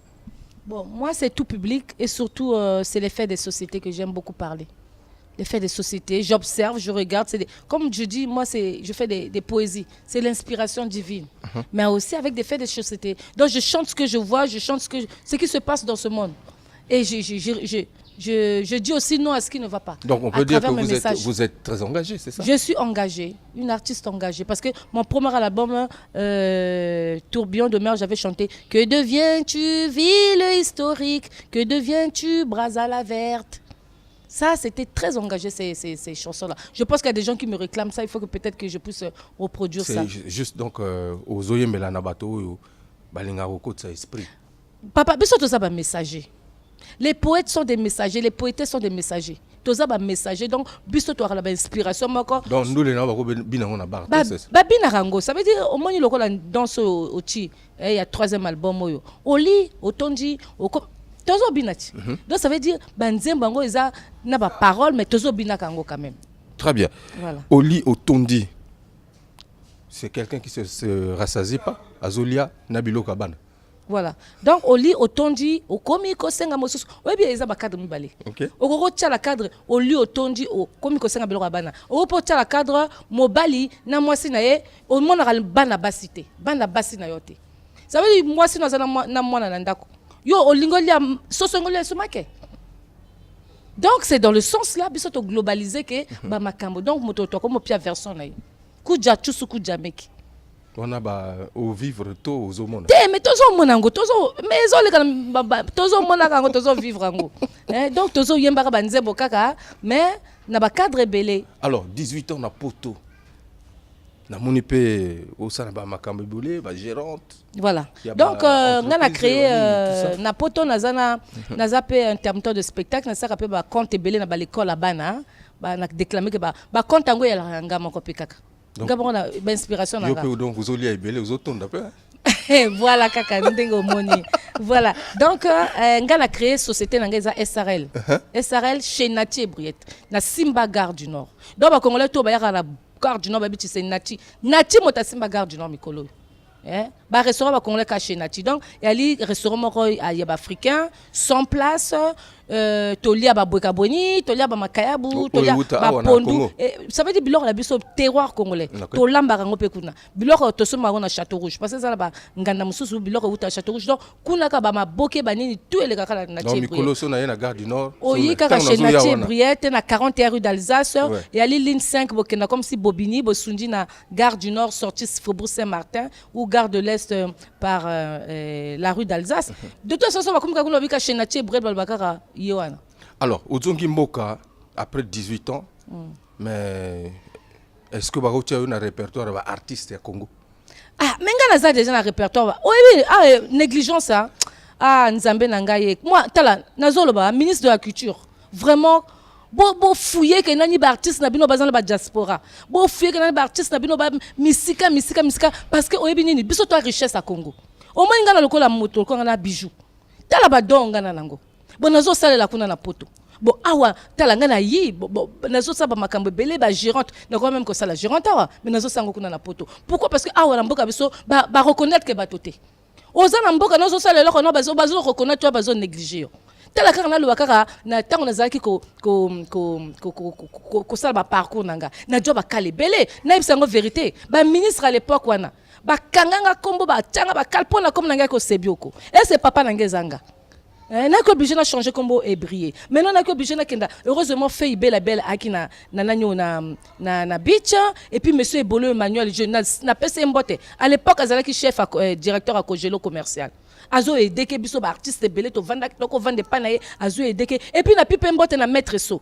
Bon, moi, c'est tout public et surtout, c'est les faits des sociétés que j'aime beaucoup parler. Les faits des sociétés, j'observe, je regarde. Comme je dis, moi, je fais des poésies. C'est l'inspiration divine. Mais aussi avec des faits des sociétés. Donc, je chante ce que je vois, je chante ce qui se passe dans ce monde. Et je dis aussi non à ce qui ne va pas. Donc, on peut dire que vous êtes très engagé, c'est ça? Je suis engagée, une artiste engagée. Parce que mon premier album, Tourbillon de mer, j'avais chanté « Que deviens-tu, ville historique? Que deviens-tu, Brazza la verte ?» Ça, c'était très engagé, ces chansons-là. Je pense qu'il y a des gens qui me réclament ça. Il faut que peut-être que je puisse reproduire ça. C'est juste donc aux Oye Melanabato, Balingaroko, ça esprit. Papa, mais surtout ça, un messager. Les poètes sont des messagers, les poétesses sont des messagers. Tout ça, un messager. Donc, biso tu as l'inspiration. Donc, nous, les gens, binango na bar. Binarango, ça veut dire, au moins, il y a une danse au Chi. Il y a 3e album. Au lit, au tondi, au. Tozo binati. Donc ça veut dire banzem bango eza na ba parole mais tozo binakango quand même. Très bien. Voilà. Oli Otondi. C'est quelqu'un qui se rassasie pas. Azolia Nabilo Kabana. Voilà. Donc Oli Otondi au komi ko senga mosusu. Oui bien eza ba cadre mibale. OK. Okoko tia la cadre Oli Otondi au komi ko senga bilo kabana. Opo tia la cadre mobali na mwasi na ye au mona bana basité. Bana basi na yote. Ça veut dire mwasi na mwana na ndako. Yo olingolia sosongolia somake. Donc c'est dans le sens là biso to globaliser que ba makambo. Donc moto to comme pia version na. Kuja chusu kuja meki. On a au vivre tôt aux hommes. Mais tozo monango tozo mais zo le tozo monango tozo vivre ango. Donc tozo yemba ba nzebo kaka mais na ba cadre belé. Alors 18 ans na poto. Na monipé au sanaba makambo boulé ba gérante. Voilà. Donc on a créé na poto nazana nazape intermittent de spectacle na saka pe ba compte belé na ba l'école là bana ba na déclamer que ba compte ango ya la ngama ko pekaka. Donc on a inspiration na. Yo donc vous oliez belé aux autres d'après. Voilà kaka ndengo moni. Voilà. Donc on a créé société nangeza SRL. SRL chez Nati et Briette na Simba Gare du Nord. Donc ba congolais to ba ya na Gare du Nord babiti c'est Nati mota Simba Gare du Nord mikolo. Ba restaurant ba congolais caché Nati. Donc il y a les restaurants moko ya africain 100 places tolia ba bwekaboni, tolia ba makayabu, tolia ba pondu. Ça veut dire biloko la biso terroir congolais. Tolamba rango pe kuna. Biloko to soma na Château Rouge parce que ça ba nganda mususu biloko uta Château Rouge. Donc kuna ka ba maboke banini tout ele kaka na Thiébriette. Donc Mikolo so na ye na gare du Nord. Oui, kaka chez na Thiébriette na 40 rue d'Alsace et ali ligne 5 bokena comme si Bobigny bosundi na gare du Nord sorti Faubourg Saint-Martin ou gare de l'Est par la rue d'Alsace. De toute façon, comme quand on a chez Natie Brel Balbakara, Yohan. Alors, Odzongi Mboka, après 18 ans, mais est-ce que vous avez un répertoire d'artistes au Congo? Ah, mais on a déjà un répertoire. Oui, négligence, ça. Ah, Nzambe Nangaye. Moi, tala, Nazoloba, ministre de la Culture. Vraiment. Bo fouiller que nani ba artiste na bino bazana ba diaspora bo fouiller que nani ba artiste na bino ba misika parce que oyebi nini biso to richesse à Congo au moins ngana lokola moto ko ngana bijou tala ba donga na nango bo nazo salela kuna na poto bo awa tala ngana yi bo nazo saba makambo belé ba gérante na ko même ko sala gérante awa mais nazo sango kuna na poto pourquoi parce que awa na mboka biso ba reconnaître que batoté ozana mboka nazo salela ko na bazo reconnaître toi bazo négliger tala kaka na lobaka na tango nazaki ko sala ba parcours nanga na job akale belé na ibisango vérité ba ministre à l'époque wana ba kanganga kombo ba tanga ba kalpona comme nanga ko sebioko et c'est papa nanga zanga n'a que obligé de changer combo et briller maintenant n'a que obligé de kenda heureusement fait belle aki na beach et puis monsieur Ebolo Emmanuel je na pese mbote à l'époque azalaki chef directeur à Kogelo commercial azo aidé que biso ba artiste belé to vanda ko vendre panaye azo aidé que et puis na pipe mbote na maître so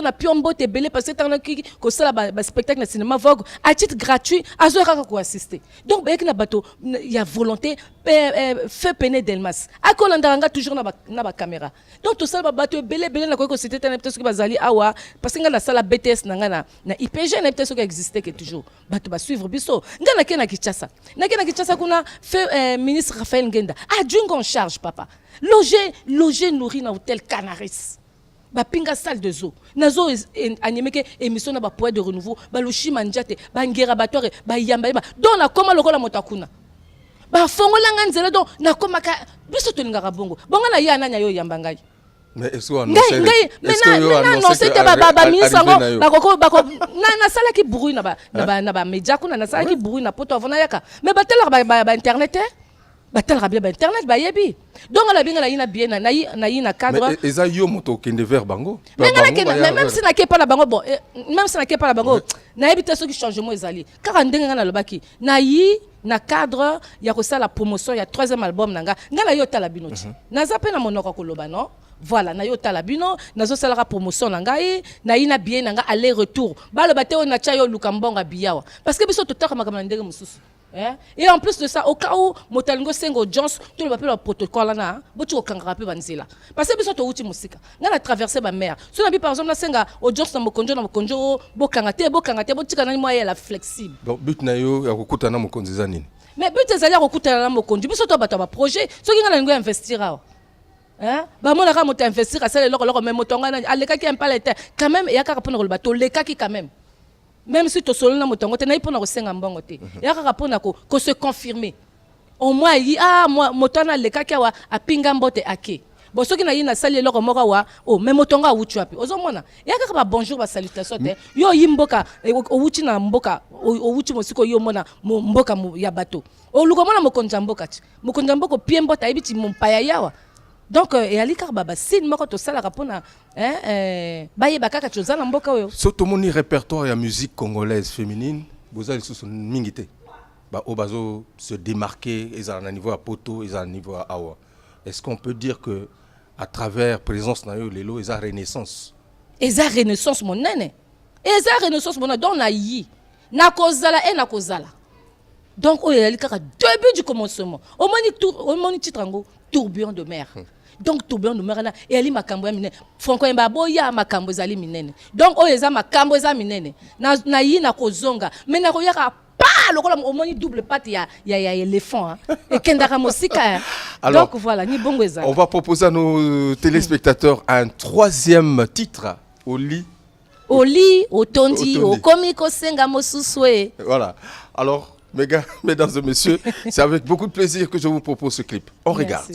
na piombote belé parce que tant ki ko sala ba spectacle na cinéma Vogue à titre gratuit azo kaka ko assister donc ba na bato il y a volonté fait peine Delmas akolandanga toujours na ba caméra donc tout ça ba bato belé na ko cité tane peut-être que bazali awa parce que na sala BTS na IPG na peut-être que existait que toujours bato ba suivre biso ngana ke na Kinshasa kuna fait ministre Raphaël Ngenda adjoint en charge papa loger nourrir na hôtel Canaris ba pinga salle de zoo nazo animé que émission na ba poète de renouveau ba lochi manjate ba ngera batoire ba yamba donc na koma lokola motakuna ba fongola nganzela donc na koma ka biso to ngara bongo na ya nanya yo yamba ngai mais est-ce qu'on non c'était ba ministre ngo ba na sala ki bruit na ba média kuna na sala ki bruit na poto avona yaka mais ba tela ba internet batalaka bien ba internet ba yebi donc la bien na ina bien na cadre mais eza yo moto kende vers bango même si na ke pas la bango bon même si na ke pas la bango na yebi te so ki changement ezali car ndenge na lobaki na cadre ya ko sala promotion ya 3e album nanga ngala yo tala binoti naza pe na monoko ko loba non voilà na yo tala bino nazo sala promotion nanga na ina bien nanga aller retour ba loba te o na cha yo lukambonga biyawa parce que biso to taka makamana ndenge mususu. Et en plus de ça, au cas où Motalingo Sengo Jones, tout le papier le protocole là, botu okangarape banzela. Parce que biso to uti musika. Ngana traverser ba mer. So na bi par exemple na senga o Jones na mokonjo bokangate botika na moya la flexible. Donc but na yo ya kokuta na mokonzi za nini? Mais but ezali ya kokuta na mokonjo. Biso to bato ba projet. So ngana ngo investir awa. Ba mona ka moto investir à ça loko même motonga na aleka ki impalete. Quand même ya ka pona ko bato leka ki quand même. Même si tu es na motongo te na ipona ko senga mbongo te ya kaka pona ko se confirmer au moins moi motana le kaka wa apinga mbote ake bon soki na yina sali loko moko wa même motongo awuchu api ozomona ya kaka ba bonjour ba salutation te yo yimboka owuchi na mboka owuchi mosiko yo mona mboka ya bato olukomona mokonja mboka ti mokonja mboko pie mbota ibiti mompaya yawa donc et ali car baba sin moko to sala rapona baye bakaka tozana mboka oyo surtout mon répertoire ya musique congolaise féminine bozali sous mingité ba obazo se démarquer ils à niveau à poto ils à niveau à awa est-ce qu'on peut dire que à travers présence na yo lelo ils a renaissance mon nene renaissance mon donc na kozala et na kozala donc oyo ali car début du commencement au moni titre ngo tourbillon de mer. Donc tourbillon de mer et ali makambo ya minene franco yamba boya makambo zali minene donc oyo eza makambo eza minene na yi na kozonga mais na koyaka pa lokola omoni double patte ya éléphant et kendaka mosika donc voilà ni bongo eza on va proposer à nos téléspectateurs un 3e titre Oli otondi okomi kosenga mosuswe voilà alors mesdames et messieurs, c'est avec beaucoup de plaisir que je vous propose ce clip. On regarde.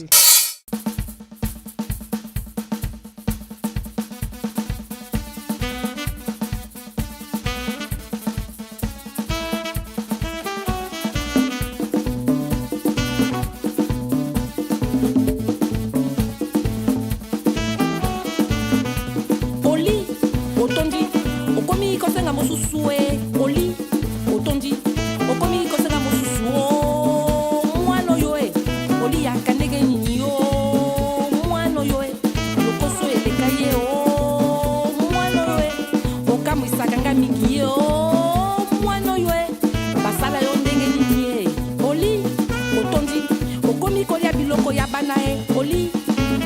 bana e oli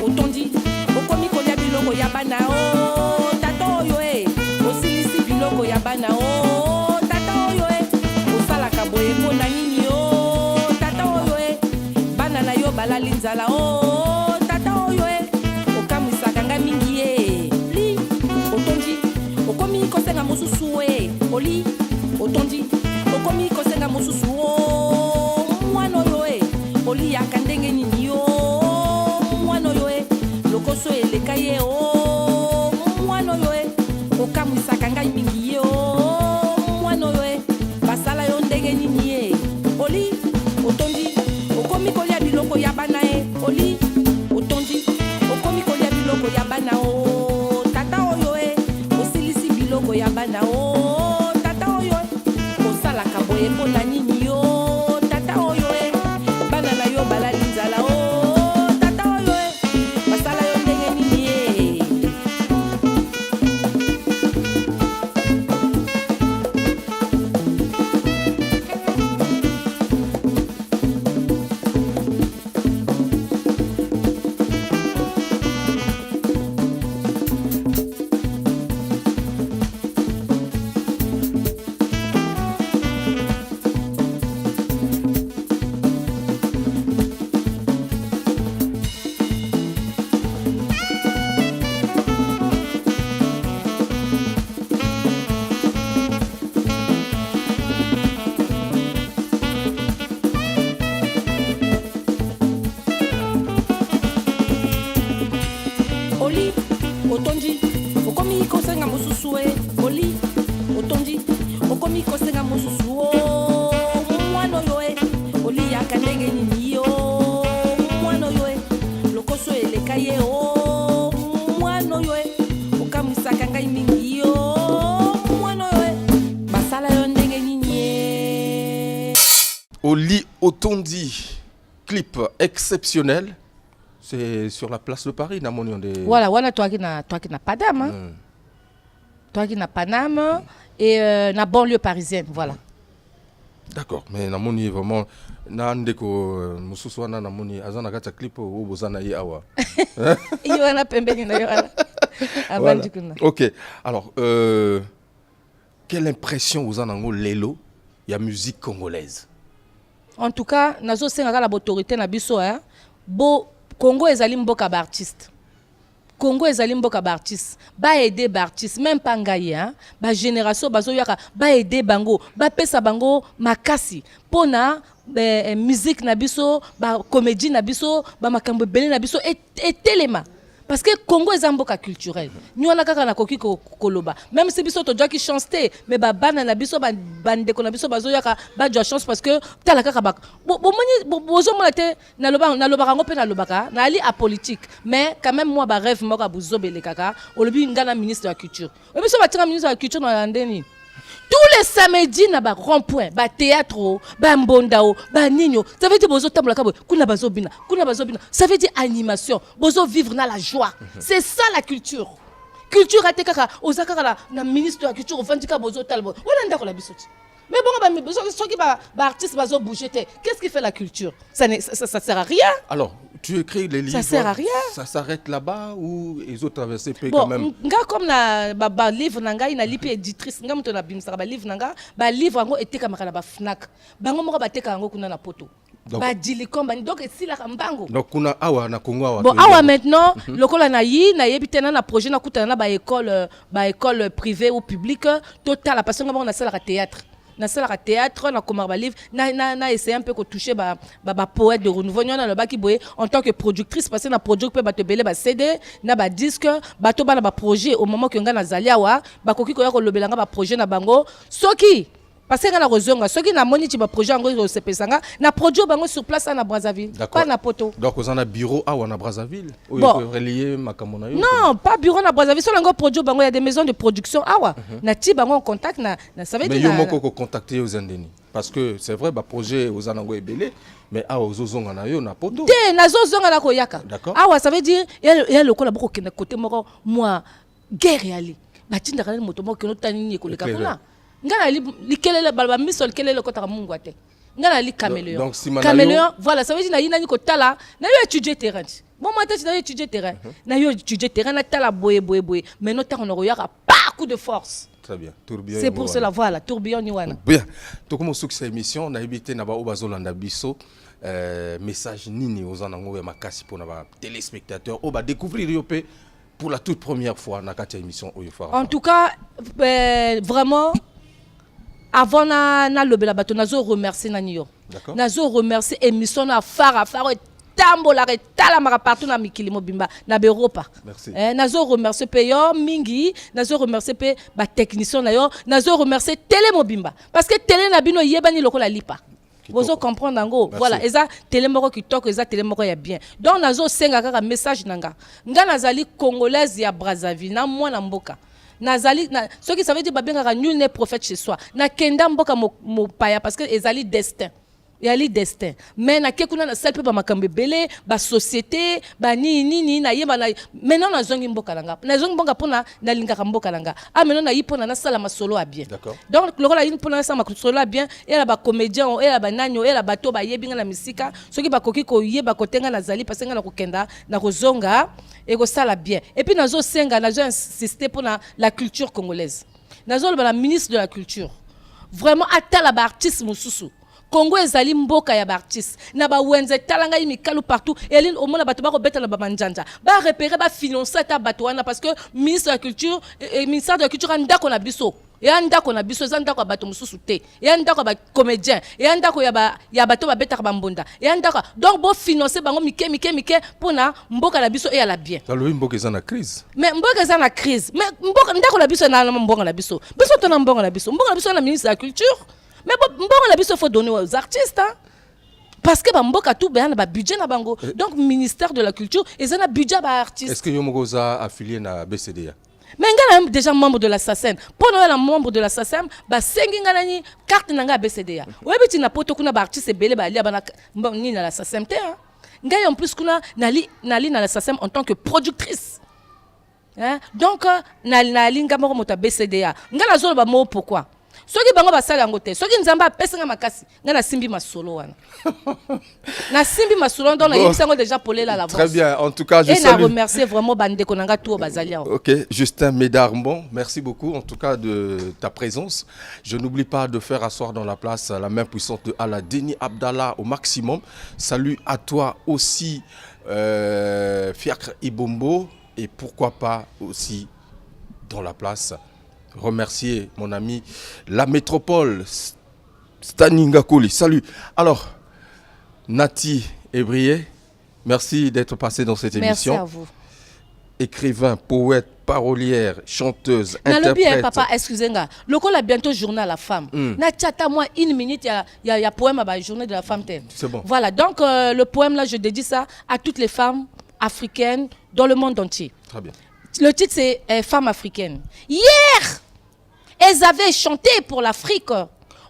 otondi okomi kolia biloko ya bana o tata oyo e osilisi biloko ya bana o tata oyo e osalaka boye mpona nini o tata oyo e bana na yo balali nzala o tata oyo e okamwisaka nga mingi e li otondi okomi kosenga mosusu e oli otondi okomi kosenga mosusu o mwana oyo e oliyaka ndenge nini yo mwana oyo e lokoso eleka ye o mwana oyo e okamwisaka ngai mingi ye o mwana oyo e basala yo ndenge nini ye oli otondi okomi kolia biloko ya bana e oli otondi okomi kolia biloko ya bana o tata oyo e osilisi biloko ya bana o tata oyo e osalaka boye mpona nini yo tata oyo e bana na yo balali nzala o tata oyo e basala yo ndenge nini ye oli otondi okomi kosenga mosusu e oli otondi okomi kosenga mosusu o mwana oyo e oliyaka ndenge nini yo mwana oyo e lokoso eleka ye o mwana oyo e okamwisaka ngai mingi yo mwana oyo e basala yo ndenge nini ye Oli Otondi, clip exceptionnel. C'est sur la place de Paris, Namoni. voilà toi qui na Padam hein? Toi qui na Paname et na banlieue parisienne voilà. D'accord, mais Namoni vraiment Nandeko Mususwana Namoni Azana Gata clip ou Bozana Yawa. Yoana pembeni na yoana. Voilà. Ok, alors quelle impression vous en avez Lelo, il y a musique congolaise? En tout cas, nazo senga la autorité na biso hein. Bo Congo ezali mboka ba artiste. Congo ezali mboka ba artiste. Ba aider ba artiste même pas ngai hein. Ba génération bazo yaka ba aider bango, ba pesa bango makasi. Pona musique na biso, ba comédie na biso, ba makambo belé na biso et telema. Parce que Congo est un mboka culturel. Nous on a kaka na koki koloba. Même si biso to doit qui chanter, mais ba bana na biso ba bande ko na biso bazo yaka ba doit chance parce que tala kaka ba. Bo bozo mo te na loba rango pe na lobaka na ali à politique. Mais quand même moi ba rêve mo ka bozo bele kaka, olobi ngana ministre de la culture. Et biso ba tira ministre de la culture na ndeni. Tous les samedis na ba rond-point, ba théâtre, ba mbondao, ba nino. Ça veut dire bozo table kabo, kuna bazo bina. Ça veut dire animation, bozo vivre na la joie. C'est ça la culture. Culture ate kaka, ozaka na ministre de la culture vendika bozo talbo. Wala ndako la bisoti. Mais bon, ceux qui ba artiste bazo bouger, qu'est-ce qui fait la culture? Ça sert à rien. Alors, tu écris les livres. Ça sert à rien. Ça s'arrête là-bas ou ils ont traversé bon, quand même. Nga comme na ba livre nanga ina lipi éditrice nga mto na bimsa ba livre nanga ba livre ngo eteka makala ba Fnac. Bango moko ba teka ngo kuna na poto. Ba dilicom donc si la mbango. Donc kuna awa na Congo awa. Bon awa maintenant lokola na yebitena na projet na kutana na ba école privée ou publique total parce que nga na sala théâtre. Na sala théâtre na komar ba livre na essayer un peu ko toucher ba poète de renouveau na le ba ki boye en tant que productrice parce que na produire pe ba te belé ba CD na ba disque ba to ba na ba projet au moment que nga na zalia wa ba koki ko ya ko lobelanga ba projet na bango soki parce que na rozonga soki na moni ti ba projet ngo se pesanga na produire bango sur place na Brazzaville pas na poto. Donc vous en a bureau à na Brazzaville ou bon. relié makamona yo. Non, pas bureau na Brazzaville, solo ngo produire bango il y a des maisons de production awa. Na ti bango en contact na ça veut dire. Mais yo moko ko contacter aux Indéni parce que c'est vrai ba projet aux anango ebelé mais awa ozozonga na yo na poto. Té na zozonga na ko yaka. D'accord. Awa ça veut dire il y a le kola boko kena côté moko moi guerre yali. Ba tinda kana moto moko no tani ni ko le kakuna. Ngana likelele balba misol kelele ko ta mungu ate. Nga li caméléon. Donc, si caméléon, voilà, ça veut dire na ko tala, na yo étudier terrain. Bon moi tu na étudier terrain. Na yo étudier terrain na tala boye. Mais non ta on aura pas coup de force. Très bien. Tourbillon. C'est pour cela voilà, tourbillon ni wana. Bien. To comme succès émission na ibité na ba obazolanda biso message nini aux anango ya makasi pour na ba téléspectateurs o ba découvrir yo pe pour la toute première fois na katia émission Oyofa. En tout cas vraiment avant na lobela bato nazo remercier nani yo. D'accord. Nazo remercier émission na fara tambola retala mara partout na mikili mobimba na Europa. Merci. Nazo remercier pe yo mingi, nazo remercier pe ba technicien na yo, nazo remercier télé mobimba parce que télé na bino yebani lokola lipa. Vous comprendre ngo. Voilà, eza télé moko kitoko, eza télé moko ya bien. Donc nazo senga kaka message nanga. Nga nazali congolaise ya Brazzaville na mwana mboka. Nazali ce qui ça veut dire babengaka nul n'est prophète chez soi. Na kenda mboka mo paya parce que ezali destin. Yali destin. Mais na kekuna na selpe ba makambe belé, ba société, ba ni na yeba na maintenant na zongi mboka nanga. Na zongi mboka pona na lingaka mboka nanga. Ah maintenant na yipona na sala masolo a bien. D'accord. Donc le rôle a pona na sala masolo a bien, et la ba comédien, et la ba nanyo, et la bato ba yebinga na misika, ceux qui ba koki ko yeba kotenga na zali parce que na kokenda na kozonga et ko sala bien. Et puis nazo senga nazo insister pour la culture congolaise. Nazo le ministre de la culture. Vraiment atala ba artiste mususu. Congo ezali mboka ya artiste na ba wenze talanga imikalu partout eline au moins bato ba ko beta na ba manjanja ba repérer ba financer ta bato wana parce que ministre de la culture et ministère de la culture ndako na biso ya ndako na biso za ndako bato mususu te ya ndako ba comédien ya ndako ya bato ba beta ba mbonda ya ndako donc bo financer bango mike pour na mboka na biso et la bien dans le mboka za na crise mais mboka za na crise mais mboka ndako na biso na mboka na biso to na mboka na biso na ministre de la culture. Mais bon, il faut donner aux artistes. Hein? Parce que mboka tout ben na budget na bango. Donc ministère de la culture ils ont un budget ba artistes. Est-ce que Yomogoza affilié na BCDA? Mais ngana déjà membre de la SACEM. Pour nous la membre de la SACEM, ba sengi ngana ni carte nanga BCDA. Webi na poto kuna ba artiste belé ba lia bana ni na la SACEM te. Ngai en plus kuna nali na la SACEM en tant que productrice. Hein? Donc nali ngamo mota BCDA. Ngana zo ba mo pourquoi? Soki bango basala yango te soki nzamba apesenga makasi nga na simbi masolo wana na simbi masolo donc na yibisango déjà polela la voix. Très bien, en tout cas je salue et na remercier vraiment bande konanga tout bazalia. OK, Justin Médarbon, merci beaucoup en tout cas de ta présence. Je n'oublie pas de faire asseoir dans la place la main puissante de Aladini Abdallah au maximum. Salut à toi aussi Fiacre Ibombo et pourquoi pas aussi dans la place remercier mon ami la métropole Staninga Koli. Salut. Alors Nati Ebrié, merci d'être passé dans cette émission. Merci à vous. Écrivain, poète, parolière, chanteuse, interprète. Bien, papa, excusez-moi. Le col a bientôt journée à la femme. Na tchata moi une minute il y a poème à la journée de la femme. C'est bon. Voilà, donc le poème là je dédie ça à toutes les femmes africaines dans le monde entier. Très bien. Le titre c'est Femmes africaines. Hier, elles avaient chanté pour l'Afrique.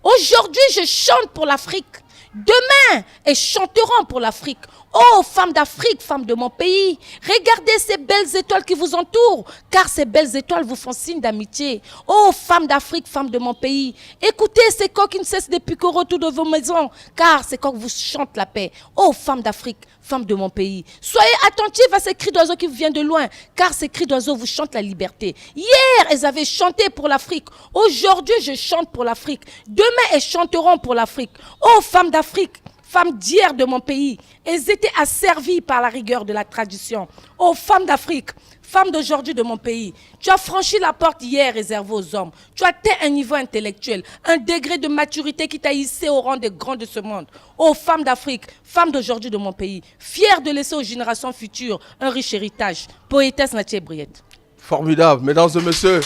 Aujourd'hui, je chante pour l'Afrique. Demain, elles chanteront pour l'Afrique. Oh, femmes d'Afrique, femmes de mon pays, regardez ces belles étoiles qui vous entourent, car ces belles étoiles vous font signe d'amitié. Oh, femmes d'Afrique, femmes de mon pays, écoutez ces coqs qui ne cessent de piquer autour de vos maisons, car ces coqs vous chantent la paix. Oh, femmes d'Afrique, femmes de mon pays, soyez attentifs à ces cris d'oiseaux qui viennent de loin, car ces cris d'oiseaux vous chantent la liberté. Hier, elles avaient chanté pour l'Afrique. Aujourd'hui, je chante pour l'Afrique. Demain, elles chanteront pour l'Afrique. Oh, femmes d'Afrique, femmes d'hier de mon pays, elles étaient asservies par la rigueur de la tradition. Oh, femmes d'Afrique, femmes d'aujourd'hui de mon pays, tu as franchi la porte hier réservée aux hommes. Tu as atteint un niveau intellectuel, un degré de maturité qui t'a hissé au rang des grands de ce monde. Oh, femmes d'Afrique, femmes d'aujourd'hui de mon pays, fières de laisser aux générations futures un riche héritage. Poétesse Nathie Briette. Formidable, mesdames et messieurs.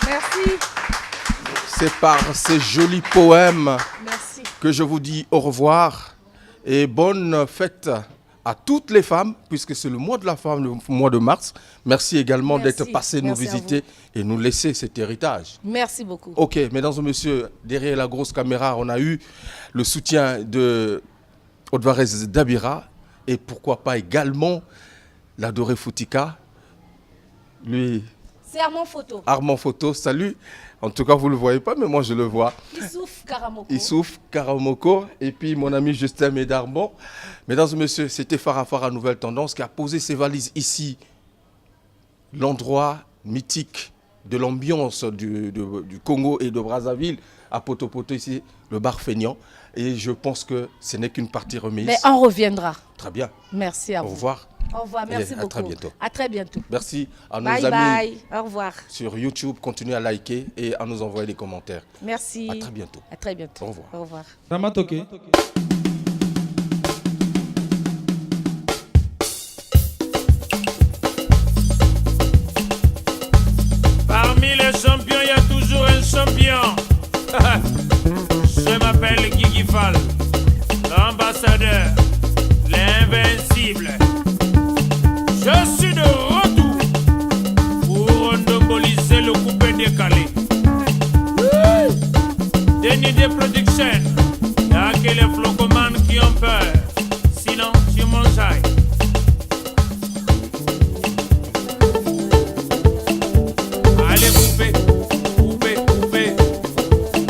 Merci. C'est par ces jolis poèmes Merci. Que je vous dis au revoir et bonne fête à toutes les femmes, puisque c'est le mois de la femme, le mois de mars. Merci également d'être passé nous visiter et nous laisser cet héritage. Merci beaucoup. Ok, mesdames et messieurs, derrière la grosse caméra, on a eu le soutien de Odvarez Dabira et pourquoi pas également l'adoré Foutika. Lui, C'est Armand Photo. Armand Photo, salut. En tout cas, vous ne le voyez pas, mais moi je le vois. Issouf Karamoko. Issouf Karamoko. Et puis mon ami Justin Médarbon. Mesdames et messieurs, c'était Farafara Nouvelle Tendance qui a posé ses valises ici. L'endroit mythique de l'ambiance du Congo et de Brazzaville, à Poto-Poto, ici, le bar Feignant. Et je pense que ce n'est qu'une partie remise. Mais on reviendra. Très bien. Merci à vous. Au revoir. Au revoir, merci beaucoup. À très bientôt. À très bientôt. Merci à nos Bye amis bye. Au revoir. sur YouTube. Continuez à liker et à nous envoyer des commentaires. Merci. À très bientôt. À très bientôt. Au revoir. Au revoir. Ramatoke. Parmi les champions, il y a toujours un champion. Je m'appelle Guigui Fall, l'ambassadeur, l'invincible. Je suis de retour pour monopoliser le coupé décalé. Denis des Productions, il y a que les flocomanes qui ont peur. Sinon, tu manges.